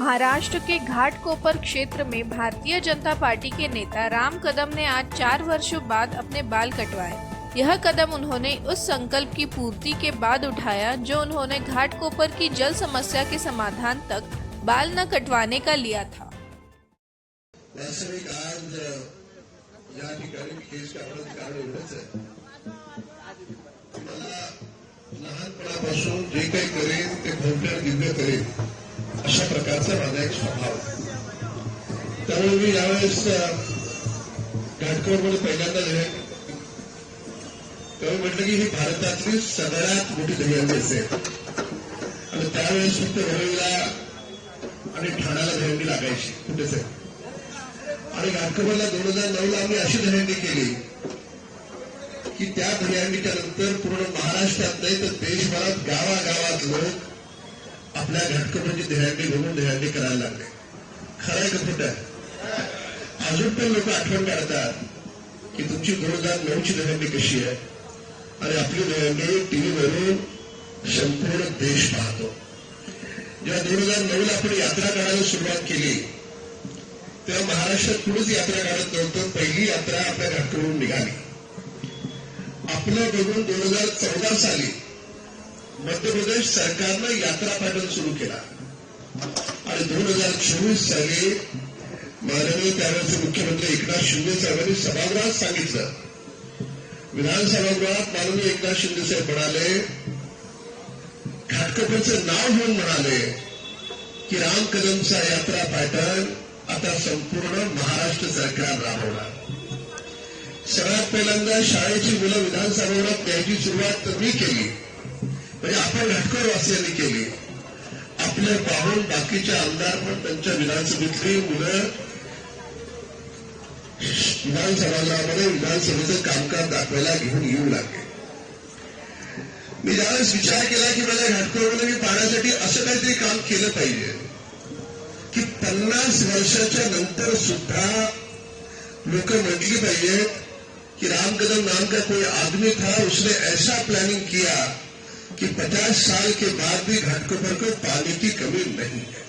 महाराष्ट्र के घाटकोपर क्षेत्र में भारतीय जनता पार्टी के नेता राम कदम ने आज 4 वर्षों बाद अपने बाल कटवाए। यह कदम उन्होंने उस संकल्प की पूर्ति के बाद उठाया जो उन्होंने घाटकोपर की जल समस्या के समाधान तक बाल न कटवाने का लिया था। वास्तविक आज या ठिकाणी केस काढण्याचं कारण एवढंच आहे, मला लहानपणापासून जे काही करेन ते भव्य दिव्य करेन अशा प्रकारचा माझा एक स्वभाव आहे। त्यामुळे मी यावेळेस घाटकोपरमध्ये पहिल्यांदा तेव्हा म्हटलं की ही भारतातली सगळ्यात मोठी दहीहंडी असेल आणि त्यावेळेस फक्त वरळीला आणि ठाण्याला दहीहंडी लागायची कुठेच आहे। आणि घाटकोपरला 2009ला आम्ही अशी दहीहंडी केली की त्या दहीहंडीच्या नंतर पूर्ण महाराष्ट्रात नाही तर देशभरात गावागावात लोक आपल्या घाटकोपरची दहीहंडी बघून दहीहंडी करायला लागले। खरं आहे का खोटं आहे? अजून पण लोक आठवण काढतात की तुमची 2009ची दहीहंडी कशी आहे आणि आपली दहीहंडी टीव्हीवरून संपूर्ण देश पाहतो। जेव्हा 2009ला आपण यात्रा काढायला सुरुवात केली तेव्हा महाराष्ट्रात कुठेच यात्रा काढत नव्हतं। पहिली यात्रा आपल्या घाटकोपरहून निघाली। आपलं बघून 2014 साली मध्य प्रदेश सरकारनं यात्रा पॅटर्न सुरू केला आणि 2024 साली माननीय त्यावेळेचे मुख्यमंत्री एकनाथ शिंदे साहेबांनी सभागृहात सांगितलं, विधानसभागृहात माननीय एकनाथ शिंदे साहेब म्हणाले, घाटकोपरचं नाव घेऊन म्हणाले की राम कदमचा यात्रा पॅटर्न आता संपूर्ण महाराष्ट्र सरकार राबवणार। सगळ्यात पहिल्यांदा शाळेची मुलं विधानसभागृहात द्यायची सुरुवात तर मी केली, म्हणजे आपण घाटकोपरवासियांनी केली। आपले पाहून बाकीचे आमदार पण त्यांच्या विधानसभेतली मुलं विधानसभागृहामध्ये विधानसभेचं कामकाज दाखवायला घेऊन येऊ लागले। मी ज्यावेळेस विचार केला की माझ्या घाटकोपरमध्ये मी पाण्यासाठी असं काहीतरी काम केलं पाहिजे की 50 वर्षाच्या नंतर सुद्धा लोक म्हटली पाहिजेत कि राम कदम नाम का कोई आदमी था, उसने ऐसा प्लानिंग किया कि 50 साल के बाद भी घाटकोपर को पानी की कमी नहीं है।